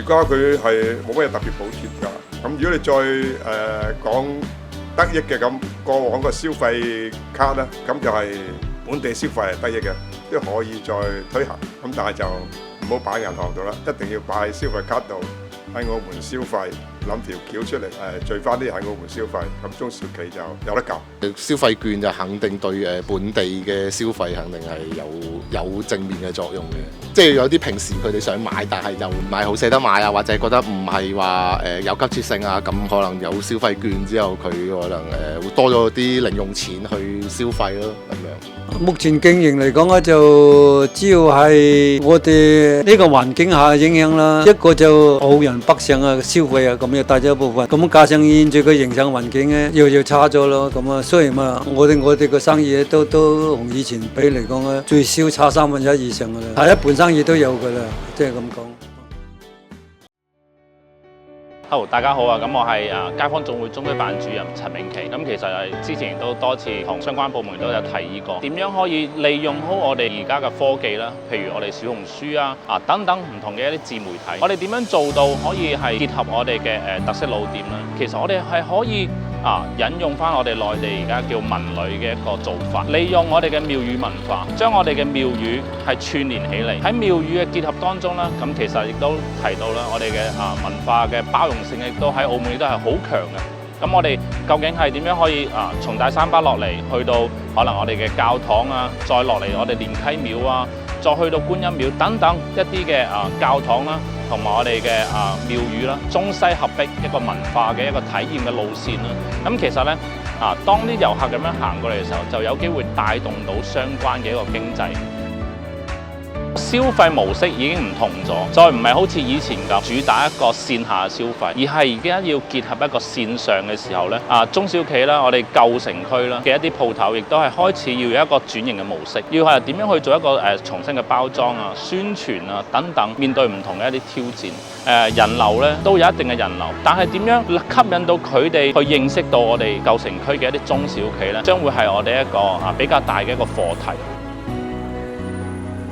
家佢係冇乜嘢特別補貼㗎。咁如果你再講得益嘅咁，過往個消費卡咧，咁就係本地消費係得益嘅，都可以再推行。咁但係就唔好擺銀行度啦，一定要擺喺消費卡度，喺澳門消費，諗條橋出嚟聚翻啲喺澳門消費，咁中小企就有得救。消費券就肯定對本地嘅消費肯定係有正面嘅作用嘅，即係有啲平時佢哋想買，但係又唔係好捨得買啊，或者覺得唔係話有急切性啊，咁可能有消費券之後，佢可能會多咗啲零用錢去消費咯，咁樣。目前經營嚟講咧，就主要係我哋呢個環境下影響啦，一個就澳人北上啊，消費啊，咁又帶咗一部分。咁加上現在嘅營商環境咧，又差咗咯。咁啊，雖然嘛，我哋個生意都同以前比嚟講咧，最少差1/3以上噶啦，係一半生意都有噶啦，即係咁講。Hello， 大家好啊！咁我係街坊總會中區辦主任陳永琪。咁其實係之前都多次同相關部門都有提議過，點樣可以利用好我哋而家嘅科技啦，譬如我哋小紅書啊等等唔同嘅一啲自媒體，我哋點樣做到可以係結合我哋嘅特色老店咧？其實我哋係可以引用翻我哋內地而家叫文旅嘅一個做法，利用我哋嘅廟宇文化，將我哋嘅廟宇係串連起嚟。喺廟宇嘅結合當中咧，咁其實亦都提到啦，我哋嘅文化嘅包容性亦都喺澳門亦都係好強嘅。咁我哋究竟係點樣可以從大三巴落嚟，去到可能我哋嘅教堂啊，再落嚟我哋蓮溪廟啊，再去到觀音廟等等一啲嘅教堂啦，同埋我哋嘅廟宇啦，中西合璧一個文化嘅一個體驗嘅路線啦。咁其實咧當啲遊客咁樣行過嚟嘅時候，就有機會帶動到相關嘅一個經濟。消費模式已經唔同咗，再唔係好似以前咁主打一個線下消費，而係而家要結合一個線上嘅時候咧，中小企啦，我哋舊城區啦嘅一啲鋪頭，亦都係開始要有一個轉型嘅模式，要係點樣去做一個重新嘅包裝啊、宣傳啊等等，面對唔同嘅一啲挑戰。人流咧都有一定嘅人流，但係點樣吸引到佢哋去認識到我哋舊城區嘅一啲中小企咧，將會係我哋一個比較大嘅一個課題。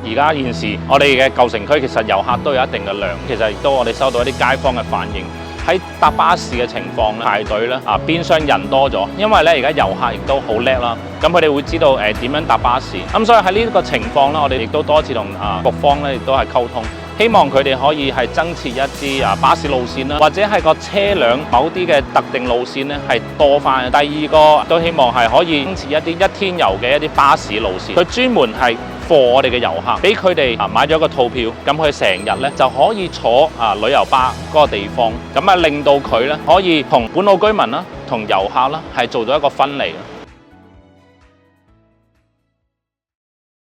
而家現時我哋嘅舊城區其實遊客都有一定嘅量，其實亦都我哋收到一啲街坊嘅反應，喺搭巴士嘅情況咧排隊咧變相人多咗，因為咧而家遊客亦都好叻啦，咁佢哋會知道點樣搭巴士，咁所以喺呢個情況咧，我哋亦都多次同局方咧亦都係溝通，希望佢哋可以係增設一啲巴士路線啦，或者係個車輛某啲嘅特定路線咧係多翻。第二個都希望係可以增設一啲一天遊嘅一啲巴士路線，佢專門係貨我哋嘅遊客，俾佢哋買咗個套票，咁佢成日咧就可以坐旅遊巴嗰個地方，咁令到佢咧可以同本澳居民啦、同遊客啦係做咗一個分離。